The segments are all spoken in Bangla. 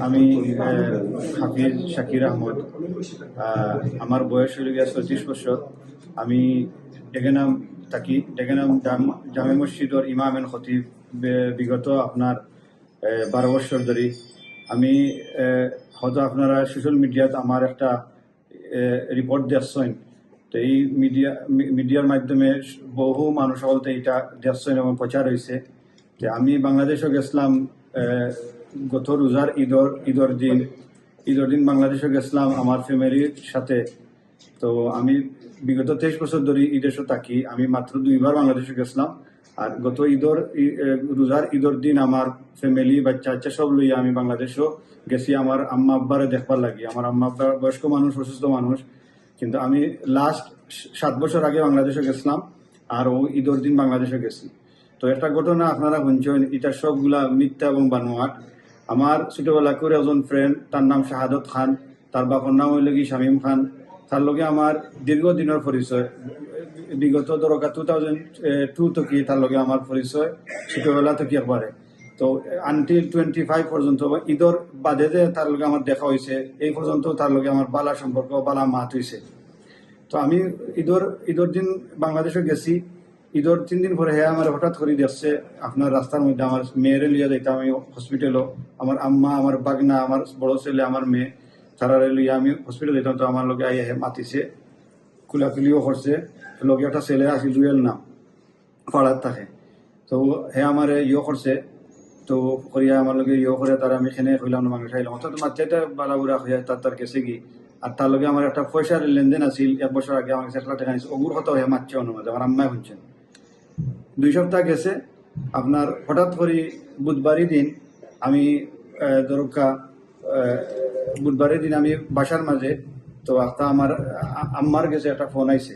আমি হাফিজ শাকির আহমদ। আমার বয়স হয়ে গিয়ে 36 বছর। আমি ডেগেনাম থাকি, ডেগেনাম জামে মসজিদর ইমাম এন্ড খতিব বিগত আপনার 12 বছর ধরে। আমি হয়তো আপনারা সোশ্যাল মিডিয়াতে আমার একটা রিপোর্ট দেখছেন, তো এই মিডিয়ার মাধ্যমে বহু মানুষ বলতে এটা দেখছেন এবং প্রচার হয়েছে যে আমি বাংলাদেশও গেছিলাম গত রোজার ঈদর দিন বাংলাদেশে গেছিলাম আমার ফ্যামিলির সাথে। তো আমি বিগত 23 বছর ধরে ঈদেশও থাকি। আমি মাত্র 2বার বাংলাদেশে গেছিলাম। আর গত রোজার ঈদর দিন আমার ফ্যামিলি বাচ্চা সব লইয়া আমি বাংলাদেশও গেছি আমার আম্মা আব্বারে দেখবার লাগি। আমার আম্মা আব্বা বয়স্ক মানুষ, অসুস্থ মানুষ, কিন্তু আমি লাস্ট 7 বছর আগে বাংলাদেশে গেছিলাম আর ও ঈদর দিন বাংলাদেশে গেছি। তো একটা ঘটনা আপনারা শুনছেন, এটা সবগুলা মিথ্যা এবং বানোয়াট। আমার ছোটবেলা করে একজন ফ্রেন্ড, তার নাম শাহাদত খান, তার বাবার নাম হইল কি শামীম খান। তার লগে আমার দীর্ঘদিনের পরিচয়, বিগত দরকার 2002 থেকে তার লগে আমার পরিচয়, ছোটবেলা থেকে একবারে। তো আনটিল 25 পর্যন্ত ঈদর বাদে যে তার লগে আমার দেখা হয়েছে, এই পর্যন্ত তার লগে আমার বালা সম্পর্ক, বালা মাত হয়েছে। তো আমি ঈদর দিন বাংলাদেশে গেছি। ঈদর 3 দিন পরে হ্যাঁ আমার হঠাৎ করে দেখছে আপনার রাস্তার মধ্যে আমার মেয়েরে লিয়া যাইতাম আমি হসপিটালও। আমার আম্মা, আমার বাগনা, আমার বড় ছেলে, আমার মেয়ে, তারারে লিয়া আমি হসপিটাল যেতাম। তো আমার লগে আইয়া মাতিছে, কুলাকুলিও করছে। লগে একটা ছেলে আছে জুয়েল নাম, পাড়ার থাকে। তো হ্যাঁ আমার করছে। তো করিয়া আমার লগে করে তারা আমি এখানে হইলাম মানুষ আইলাম, অর্থাৎ বাচ্চাটা বালাবুড়া হইয়া তার গেছে কি। আর তার লগে আমার একটা পয়সার লেনদেন আছিল 1 বছর আগে, আমার 1 লাখ টাকা নিচ্ছে। ওগুর কথা হয়ে মারছে অনুমানে, আমার আম্মায় শুনছেন। 2 সপ্তাহ গেছে আপনার, হঠাৎ করে বুধবারই দিন আমি দরকা বুধবারের দিন আমি বাসার মাঝে, তো একটা আমার আম্মার কাছে একটা ফোন আইছে।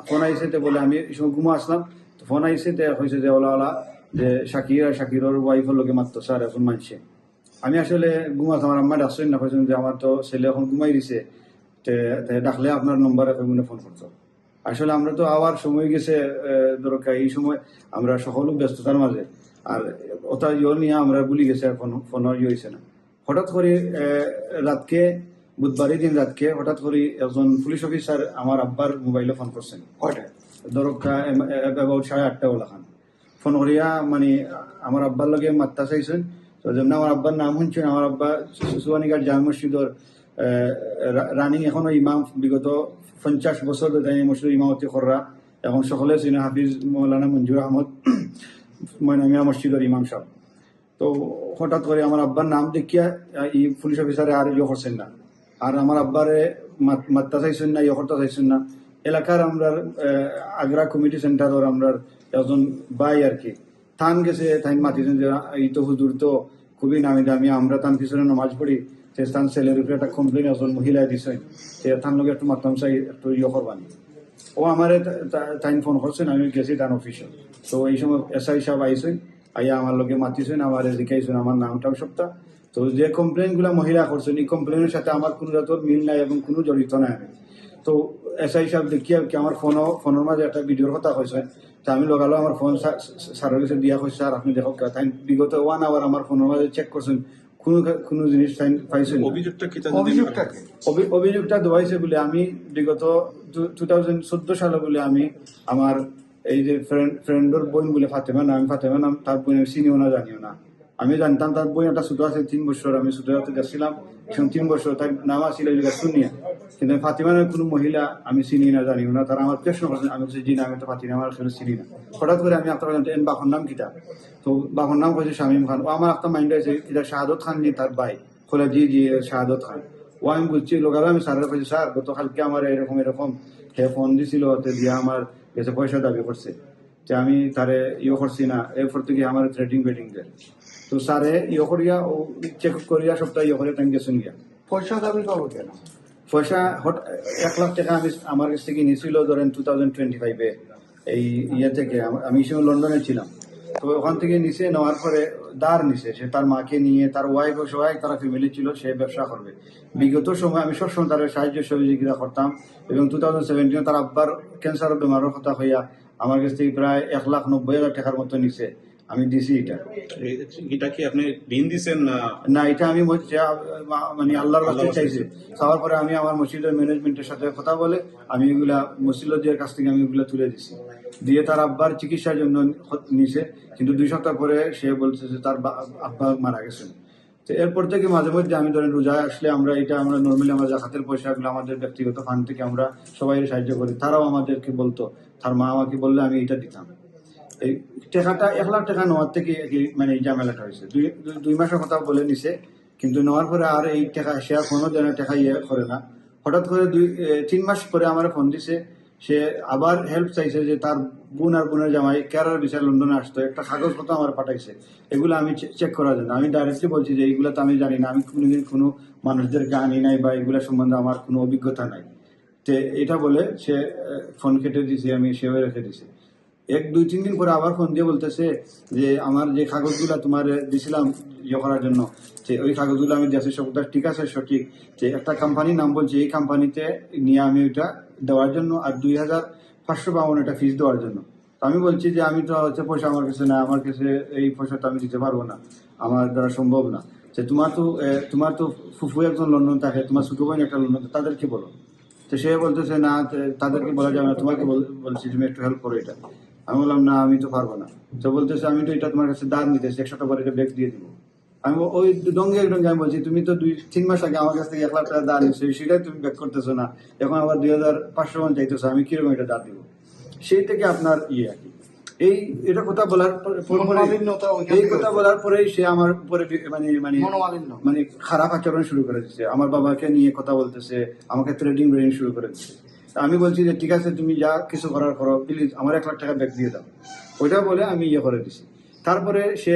ফোন আইছে তো বলে আমি এই সময় ঘুমো আসলাম। তো ফোন আইছে তো হয়েছে যে ওলা যে শাকিরের ওয়াইফের লোকে মাত্র স্যার এখন মানছে। আমি আসলে ঘুমাস, আমার আম্মা ডাকছেন না, কইছেন যে আমার তো ছেলে এখন ঘুমাই দিছে, ডাকলে আপনার নম্বরে ফোন করতো। আসলে আমরা তো আবার সময় গেছে দরকার, এই সময় আমরা সকল ব্যস্ততার মাঝে, আর ওটা নিয়ে আমরা ভুলি গেছে, আর ফোন হয়েছে না। হঠাৎ করে রাতকে বুধবারের দিন রাতকে হঠাৎ করে একজন পুলিশ অফিসার আমার আব্বার মোবাইলে ফোন করছেন। দরকা অ্যাবাউট 8:30 ওলা খান ফোন করিয়া মানে আমার আব্বার লগে মাত্তা চাইছেন। তো যেমন আমার আব্বার নাম শুনছেন, আমার আব্বা সুয়ানিঘাট জামে মসজিদর রানিং এখনো ইমাম, বিগত 50 বছর ধরে মসজিদ ইমামতি কররা। এখন সকলে চিনে হাফিজ মৌলানা মঞ্জুর আহমদ ময়নামিয়া মসজিদের ইমাম সাহেব। তো হঠাৎ করে আমার আব্বার নাম দেখিয়া এই পুলিশ অফিসারে আর করছেন না, আর আমার আব্বারে মাত্তা চাইছেন না, করতে চাইছেন না। এলাকার আমরা আগ্রা কমিটি সেন্টারের আমরা একজন ভাই আর কি, থান গেছে, থান মাতিছেন যে এই তো হুজুর তো খুবই নামি দামি, আমরা তান পিছনে নামাজ পড়ি, সে স্থান ছেলের উপরে একটা কমপ্লেন একজন মহিলায় দিছে, সে থান লোক একটু মাতলাম চাই একটু করবানি। ও আমার তাই ফোন করছেন, আমি গেছি তার অফিসে। তো এই সময় SI সাহেব আইসেন, আইয়া আমার লোকে মাতিছেন, আমার জিজ্ঞাসেন আমার নামটাও সবটা। তো যে কমপ্লেন গুলা মহিলা করছেন, এই কমপ্লেনের সাথে আমার কোনো জাতর মিল নাই এবং কোনো জড়িত নাই আমি। তো SI সাহেব দেখিয়া কি আমার ফোনের মাঝে একটা ভিডিওর কথা কইছেন। তা আমি লগালো আমার ফোন স্যারের কাছে দিয়া কইছে, স্যার আপনি দেখো তাই বিগত 1 আওয়ার আমার ফোনের মাঝে চেক করছেন, কোনো জিনিস পাইছেন। অভিযোগটা দেওয়াইছে বলে আমি বিগত 2014 সালে বলে আমি আমার এই যে ফ্রেন্ডর বোন বলে ফাতেমা নাম, তার বোনের চিনিও না জানিও না। আমি জানতাম তার বোন একটা ছোট আছে 3 বছর, আমি ছোট হাতে যাচ্ছিলাম 3 বছর, তার নাম আছিল সুনিয়া। কিন্তু ফাতিমা নামের কোনো মহিলা আমি চিনি না জানিও না। তারা আমার প্রশ্ন করছেন, আমি বলছি জি না, আমি তো ফাতিমা আমার আসলে চিনি না। হঠাৎ করে আমি আপনার জানতে বাপর নাম কিতা, তো বাপর নাম কইছে শামীম খান। ও আমার একটা মাইন্ড আছে এটা শাহাদত খান নি তার ভাই, বলে জি জি শাহাদত খান। ও আমি বুঝছি লোকাল, আমি স্যারের কাছে স্যার গতকালকে আমার এরকম হে ফোন দিছিল, দিয়ে আমার কাছে পয়সা দাবি করছে, যে আমি তারে করছি না, এরপর থেকে আমার থ্রেটিং বেটিং দেয়। তো স্যারে করিয়া ও চেক করিয়া সপ্তাহে করে টাইম গেছেন গিয়া। পয়সা দাবি করবো কেন? পয়সা 1 লাখ টাকা আমি আমার কাছ থেকে নিয়েছিল ধরেন 2025-এ এই থেকে। আমি সময় লন্ডনে ছিলাম। তো ওখান থেকে নিচে নেওয়ার পরে দাঁড় নিছে, সে তার মাকে নিয়ে, তার ওয়াইফ ও সবাই তারা ফ্যামিলি ছিল, সে ব্যবসা করবে। বিগত সময় আমি সবসময় তার সাহায্য সহযোগিতা করতাম, এবং 2017 তার আব্বার ক্যান্সার বেমারের কথা হইয়া আমার কাছ থেকে প্রায় 1,90,000 টাকার মতো নিছে। আমি দিছি এটা। এটা কি আপনি ঋণ দিচ্ছেন না? না, এটা আমি মানে আল্লাহর রাস্তায় চাইছি। চাওয়ার পরে আমি আমার মসজিদের ম্যানেজমেন্টের সাথে কথা বলে আমি এগুলা মসজিদের কাছ থেকে আমি এগুলা তুলে দিছি, দিয়ে তার আব্বার চিকিৎসার জন্য নিছে। কিন্তু 2 সপ্তাহ পরে সে বলছে যে তার আব্বা মারা গেছেন। তো এরপর থেকে মাঝে মধ্যে আমি ধরেন রোজায় আসলে আমরা নর্মালি আমরা জাকাতের পয়সাগুলো আমাদের ব্যক্তিগত ফান্ড থেকে আমরা সবাই সাহায্য করি। তারাও আমাদেরকে বলতো, তার মা আমাকে বললে আমি এটা দিতাম। এই টাকাটা 1 লাখ টাকা নেওয়ার থেকে মানে এই ঝামেলাটা হয়েছে। 2 মাসের কথা বলে নিছে, কিন্তু নেওয়ার পরে আর এই টাকা সে আর কোনো ধরনের টাকা করে না। হঠাৎ করে 3 মাস পরে আমার ফোন দিছে, সে আবার হেল্প চাইছে যে তার বোন আর বোনের জামাই কেরার বিষয় লন্ডনে আসতো, একটা কাগজপত্র আমার পাঠাইছে, এগুলো আমি চেক করার জন্য। আমি ডাইরেক্টলি বলছি যে এইগুলো তো আমি জানি না, আমি কোনোদিন কোনো মানুষদেরকে আনি নাই বা এগুলো সম্বন্ধে আমার কোনো অভিজ্ঞতা নাই। তো এটা বলে সে ফোন কেটে দিছে, আমি সেও রেখে দিছি। 1-2-3 দিন পরে আবার ফোন দিয়ে বলতেছে যে আমার যে কাগজগুলো তোমার দিছিলাম করার জন্য, যে ওই কাগজগুলো আমি দিয়েছি সবটা ঠিক আছে, সঠিক। যে একটা কোম্পানির নাম বলছে, এই কোম্পানিতে নিয়ে আমি ওইটা দেওয়ার জন্য আর 2500 পাউন্ড এটা ফিস দেওয়ার জন্য। তো আমি বলছি যে আমি তো হচ্ছে পয়সা আমার কাছে না, আমার কাছে এই পয়সাটা আমি দিতে পারবো না, আমার দ্বারা সম্ভব না। যে তোমার তো ফুফু একজন লন্ডন থাকে, তোমার ছোট বোন একটা লন্ডন, তাদেরকে বলো। তো সে বলতেছে না, তাদেরকে বলা যাবে না, তোমাকে বলছি তুমি একটু হেল্প করো এটা। আমি বললাম না, আমি তো পারবো না। তো বলতেছে আমি তো এটা তোমার কাছে দান নিতেছি, 100 টাকা এটা ব্যাগ দিয়ে দিব। আমি ওই ডঙ্গে আমি বলছি তুমি তো 2-3 মাস আগে আমার কাছ থেকে 1 লাখ টাকা দান নিচ্ছ, সেটাই তুমি ব্যাক করতেছো না, এখন আবার 2500 পাউন্ড চাইতেছো, আমি কিরকম এটা দান দিব? সেই থেকে আপনার আর কি এটা কথা বলার এই কথা বলার পরেই সে আমার উপরে মানে মানে মানে খারাপ আচরণ শুরু করে দিচ্ছে, আমার বাবাকে নিয়ে কথা বলতেছে, আমাকে থ্রেডিং শুরু করে দিচ্ছে। আমি বলছি যে ঠিক আছে, তুমি যা কিছু করার করো, প্লিজ আমার 1 লাখ টাকা ব্যাক দিয়ে দাও। ওইটা বলে আমি করে দিছি। তারপরে সে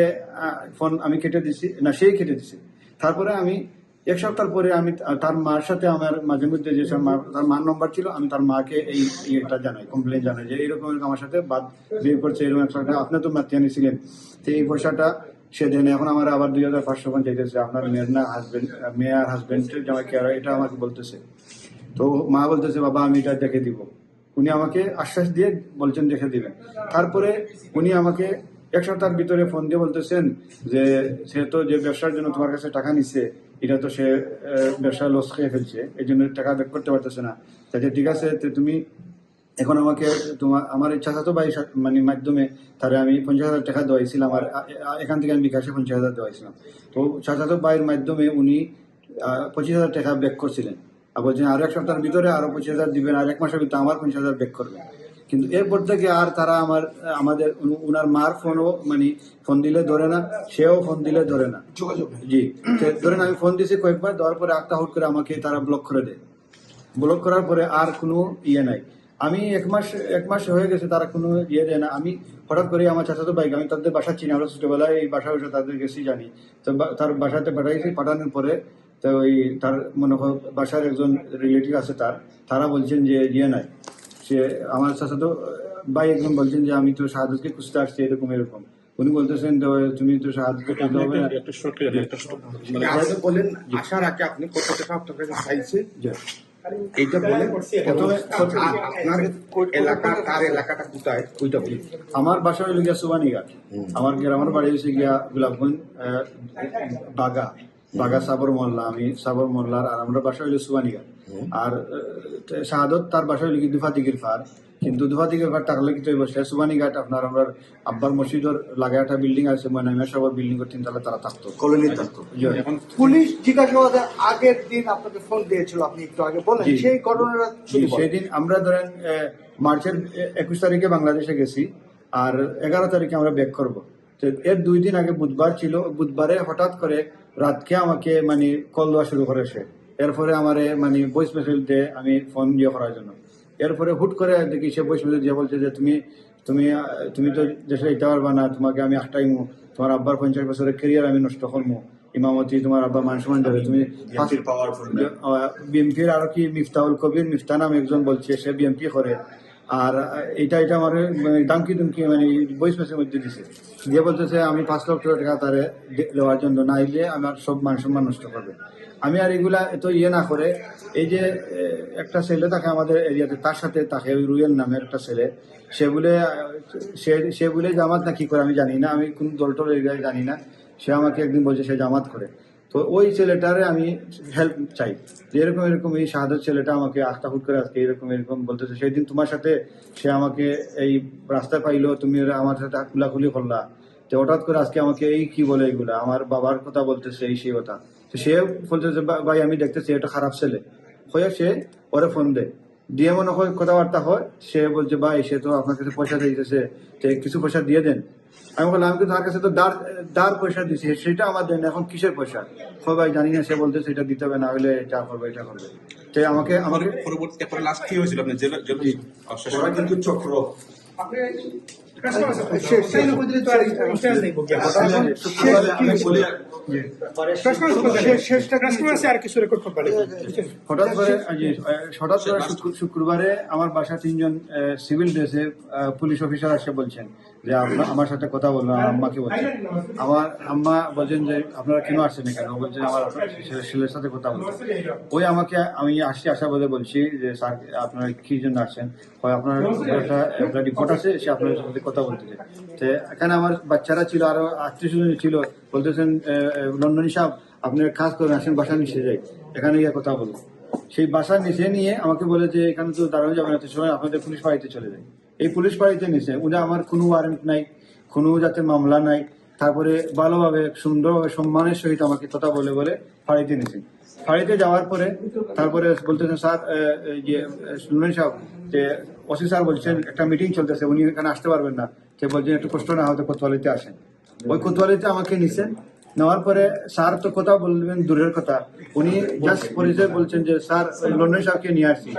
ফোন আমি কেটে দিছি, না সেই কেটে দিছি। তারপরে আমি 1 সপ্তাহ পরে আমি তার মার সাথে আমার মাঝে মধ্যে যে তার মার নম্বর ছিল, আমি তার মাকে এটা জানাই, কমপ্লেন জানাই যে এইরকম আমার সাথে বাদ বিয়ে করছে, এরকম 1 লাখ টাকা আপনি তো মাতি আনিছিলেন, তো এই পয়সাটা সে দেন, এখন আমার আবার 2500 পাউন্ড চাইতেছে, আপনার মেয়ের হাজবেন্ডের জামাই কেয়ার, এটা আমাকে বলতেছে। তো মা বলতেছে বাবা আমি এটা দেখে দিব। উনি আমাকে আশ্বাস দিয়ে বলছেন দেখে দিবেন। তারপরে উনি আমাকে 1 সপ্তাহের ভিতরে ফোন দিয়ে বলতেছেন যে সে তো যে ব্যবসার জন্য তোমার কাছে টাকা নিচ্ছে, এটা তো সে ব্যবসা লস খেয়ে ফেলছে, এই জন্য টাকা ব্যাক করতে পারতেছে না। তাহলে ঠিক আছে, তুমি এখন আমাকে আমার চাচাতো ভাই মানে মাধ্যমে তারে আমি 50,000 টাকা দেওয়াইছিলাম, আর এখান থেকে আমি বিকাশে 50,000 দেওয়াইছিলাম। তো চাচাতো ভাইয়ের মাধ্যমে উনি 25,000 টাকা ব্যাক করছিলেন, আর বলছেন আরো 1 সপ্তাহের ভিতরে আরো 25,000 দিবেন, আর 1 মাসের ভিতরে আমার 50,000 ব্যাক করবেন। কিন্তু এরপর থেকে আর তারা আমাদের উনার মার ফোনও মানে ফোন দিলে ধরে না, সেও ফোন দিলে ধরে না, জি। ধরেন আমি ফোন দিয়েছি কয়েকবার, দেওয়ার পরে একটা হুট করে আমাকে তারা ব্লক করে দেয়। ব্লক করার পরে আর কোনো নাই। আমি 1 মাস হয়ে গেছে, তারা কোনো দেয় না। আমি হঠাৎ করে আমার চাচাতো ভাইকে, আমি তাদের বাসা চিনি, আমরা ছোটবেলায় এই বাসা বসে তাদের গেছি জানি। তো তার বাসাতে পাঠাইছি, পাঠানোর পরে তো ওই তার মনে হয় বাসার একজন রিলেটিভ আছে তারা বলছেন যে নাই, সে আমার চাচাতো ভাই একজন বলছেন যে আমি তো শাহাদতকে খুঁজতে আসছি, এরকম। উনি বলতেছেন তুমি তো শাহাদতকে খুঁজতে হবে না। বলেন আসার আগে আপনি কত টাকা আপনার কাছে চাইছে এইটা বলেন। প্রথমে আপনার এলাকা, কার এলাকাটা কোথায় ওইটা বলি। আমার বাসা হইল গিয়া সুবানীঘাট, আমার গ্রামের বাড়ি হয়েছে গিয়া গোলাপগঞ্জ বাগা সাবর মোল্লা, আমি সাবর মোল্লার, আর আমরা বাসা হইল সুবানীঘাট। আর শাহাদত তার বাসা হইল কি দুফাদিগির ফার, কিন্তু দুফাদিগির ফার টাকা লিখিত বসে সুবানীঘাট আপনার আমরা আব্বার মসজিদের লাগে একটা বিল্ডিং আছে, ময়নামিয়া সবার বিল্ডিং এর 3 তলা তারা থাকতো, কলোনি থাকতো। পুলিশ জিজ্ঞাসাবাদের আগের দিন আপনাকে ফোন দিয়েছিল, আপনি একটু আগে বলেন সেই ঘটনাটা। সেদিন আমরা ধরেন মার্চের 21 তারিখে বাংলাদেশে গেছি, আর 11 তারিখে আমরা ব্যাক করবো। তো এর 2 দিন আগে বুধবার ছিল, বুধবারে হঠাৎ করে রাতকে আমাকে মানে কল দেওয়া শুরু করেছে। এরপরে আমারে মানে ভয়েস মেসেজ দিয়ে আমি ফোন করার জন্য, এরপরে হুট করে দেখি সে ভয়েস মেসেজ দিয়ে বলছে যে তুমি তো দেশে যেতে পারবা না, তোমাকে আমি একটাই তোমার আব্বার 50 বছরের ক্যারিয়ার আমি নষ্ট করবো, ইমামতি তোমার আব্বা মান সম্মান যাবে, তুমি বিএমপির আর কি মিফতাহুল কবির মিফতা নাম একজন বলছে, সে বিএমপি করে, আর এটা আমার দামকি মানে ভয়েস মেসেজের মধ্যে দিছে, দিয়ে বলতেছে আমি 5 লক্ষ টাকা তারে দেওয়ার জন্য, না হইলে আমার সব মান সম্মান নষ্ট করবে। আমি আর এগুলা এত না করে, এই যে একটা ছেলে থাকে আমাদের এরিয়াতে, তার সাথে থাকে ওই রুয়েল নামের একটা ছেলে, সে বলে জামাত না কি করে আমি জানি না, আমি কোন দল টল এগুলো জানি না। সে আমাকে একদিন বলছে সে জামাত করে। তো ওই ছেলেটারে আমি হেল্প চাই, যে এরকম এরকম এই শাহাদত ছেলেটা আমাকে আস্থা হুট করে আজকে এরকম এরকম বলতেছে, সেই দিন তোমার সাথে সে আমাকে এই রাস্তায় পাইলো, তুমি আমার সাথে খুলাখুলি করলা, তো হঠাৎ করে আজকে আমাকে এই কি বলে এইগুলা, আমার বাবার কথা বলতেছে এই সেই কথা। তো সে বলতেছে ভাই আমি দেখতেছি এটা খারাপ ছেলে হয়ে, সে ওরে ফোন দিয়ে মনে হয় কথাবার্তা হয়। সে বলছে ভাই সে তো আপনার কাছে পয়সা দিতেছে, তো কিছু পয়সা দিয়ে দেন। আমি বললাম আমি তো তার কাছে তো দাঁড় পয়সা দিছি, সেটা আমার দেন, এখন কিসের পয়সা? ভাই জানি না, সে বলতেছে এটা দিতে হবে, না হলে যা করবে এটা করবে। তো আমাকে পরবর্তী তারপরে লাস্ট কি হয়েছিল আপনি জেলা ওরা কিন্তু চক্র। হঠাৎ করে শুক্রবারে আমার বাসা 3 জন সিভিল ড্রেসে পুলিশ অফিসার আসে বলছেন যে আমার সাথে কথা বললো, আম্মাকে বলছেন। আমার আম্মা বলছেন যে আপনারা কেন আসছেন এখানে? বলছেন আমার ছেলের সাথে কথা বলছেন। ওই আমি আসা বলে বলছি যে স্যার আপনারা কি জন্য আসছেন? হয় আপনার একটা রিপোর্ট আছে, সে আপনার সাথে কথা বলতেছে। তো এখানে আমার বাচ্চারা ছিল, আরো আত্মীয় ছিল, বলতেছেন লন্ডনী সাহেব আপনি কাজ করেন, আসেন বাসা নিচে যাই, এখানে গিয়ে কথা বলবো। সেই বাসা নিচে নিয়ে আমাকে বলে যে এখানে তো দাঁড়ানো যাবে না, তো সময় আপনাদের পুলিশ বাড়িতে চলে যায়। এই পুলিশ বাড়িতে নিচে উনি আমার কোনো ওয়ারেন্ট নাই, কোনো যাতে মামলা নাই, তারপরে ভালোভাবে সুন্দরভাবে সম্মানের সহিত আমাকে কথা বলে ফাঁড়িতে নিয়েছেন। ফাঁড়িতে যাওয়ার পরে তারপরে বলতেছেন স্যার যে শুনলেন সাহেব যে ওসি স্যার বলছেন একটা মিটিং চলতেছে, উনি এখানে আসতে পারবেন না, সে বলছেন একটু কষ্ট না হতে কোতোয়ালিতে আসেন। ওই কোতোয়ালিতে আমাকে নিছেন। নেওয়ার পরে স্যার তো কথা বলবেন দূরের কথা, উনি জাস্ট পরিচয় বলছেন যে স্যার লন্ডন সাহেবকে নিয়ে আসছি।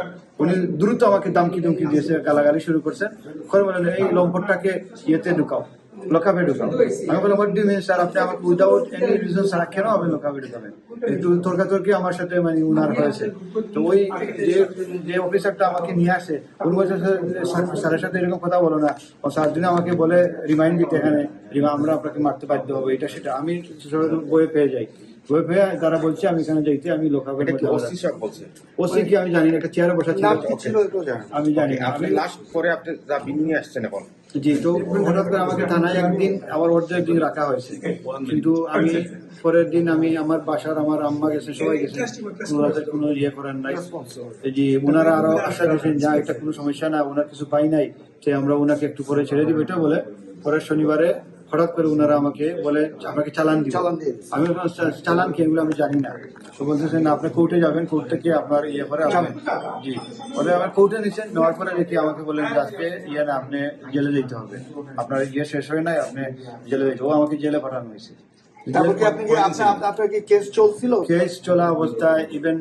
উনি দ্রুত আমাকে দামকি দুমকি দিয়েছে, গালাগালি শুরু করছেন, করে বলেন এই লম্পটটাকে ইয়েতে ঢুকাও, লোকাপে ঢুকাও। আমি বললাম what do you mean sir, আপনি আমাকে উইদাউট এনি রিজন স্যার কেন আপনি লোকাপে ঢুকাবেন? একটু তর্কাতর্কি আমার সাথে মানে উনার হয়েছে। তো ওই যে অফিসারটা আমাকে নিয়ে আসে উনি বলছে স্যারের সাথে এরকম কথা বলো না, ও স্যার দিন আমাকে বলে রিমাইন্ড দিতে এখানে আমরা আপনাকে মারতে বাধ্য হবো, এটা সেটা। আমি বয়ে পেয়ে যাই, বয়ে পেয়ে তারা বলছে আমি এখানে যাইতে, আমি লোকাপে ওসি কি আমি জানি না, একটা চেয়ারে বসা ছিল, আমি জানি না। আপনি লাস্ট পরে আপনি যা নিয়ে আসছেন এখন? জি, তো হঠাৎ করে আমাকে থানায় একদিন আবার একদিন রাখা হয়েছে, কিন্তু আমি পরের দিন আমি আমার বাসার আমার আম্মা গেছে, সবাই গেছে, কোনো ইয়ে করার নাই। জি, ওনারা আরো আশা দিয়েছেন যা এটা কোনো সমস্যা না, ওনার কিছু পাই নাই, যে আমরা ওনাকে একটু পরে ছেড়ে দিব, এটা বলে পরের শনিবারে হঠাৎ করে ওনারা আমাকে বলে আপনাকে চালান দিব। আমি চালান কি এগুলো আমি জানি না। তো বলতেছেন আপনি কোর্টে যাবেন, কোর্ট থেকে আপনার ইয়ে করে আসবেন। জি, বলে আমার কোর্টে নিচ্ছেন, নেওয়ার পরে দেখি আমাকে বললেন যে আজকে ইয়ে না, আপনি জেলে যেতে হবে, আপনার ইয়ে শেষ হয় নাই, আপনি জেলে যেতে। ও আমাকে জেলে পাঠানো হয়েছে। আপনার কি কেস চলছিল? কেস চলা অবস্থায় ইভেন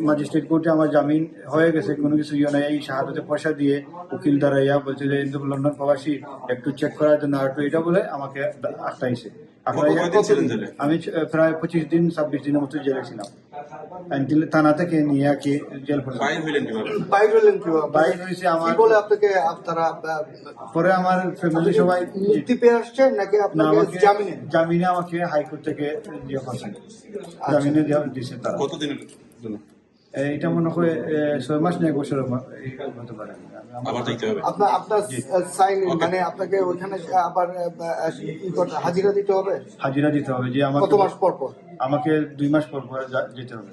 ম্যাজিস্ট্রেট কোর্টে আমার জামিন হয়ে গেছে, কোনো কিছু ইয়ে নাই। এই শাহাদতে পয়সা দিয়ে উকিল দ্বারা ইয়া বলছে যে লন্ডন প্রবাসী একটু চেক করার জন্য একটু এটা বলে আমাকে আটকাইছে। আমি প্রায় 25 দিন 26 দিনের মতো জেলে ছিলাম, থানা থেকে নিয়ে কি জেল বাইর হয়েছে। আমার পরে আমার ফ্যামিলি সবাই মুক্তি পেয়ে আসছেন নাকি আপনাকে জামিনে আমাকে হাইকোর্ট থেকে ইয়ে করছে, জামিনে দিয়েছে তারা। কতদিনের জন্য? এটা মনে হয় 6 মাস না 1 বছর হতে পারে। আপনার সাইন মানে আপনাকে ওইখানে আবার হাজিরা দিতে হবে? হাজিরা দিতে হবে, যে আমার কত মাস পর পর? আমাকে 2 মাস পর পর যেতে হবে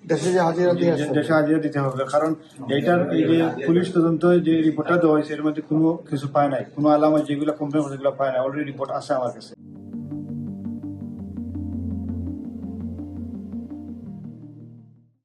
দেশে, যে হাজিরা দিয়ে দেশে হাজিরা দিতে হবে। কারণ এইটার এই যে পুলিশ তদন্ত যে রিপোর্টটা দেওয়া হয়েছে এর মধ্যে কোনো কিছু পায় নাই, কোনো আলামত যেগুলো কমপ্লেন সেগুলো পায় না, অলরেডি রিপোর্ট আছে আমার কাছে।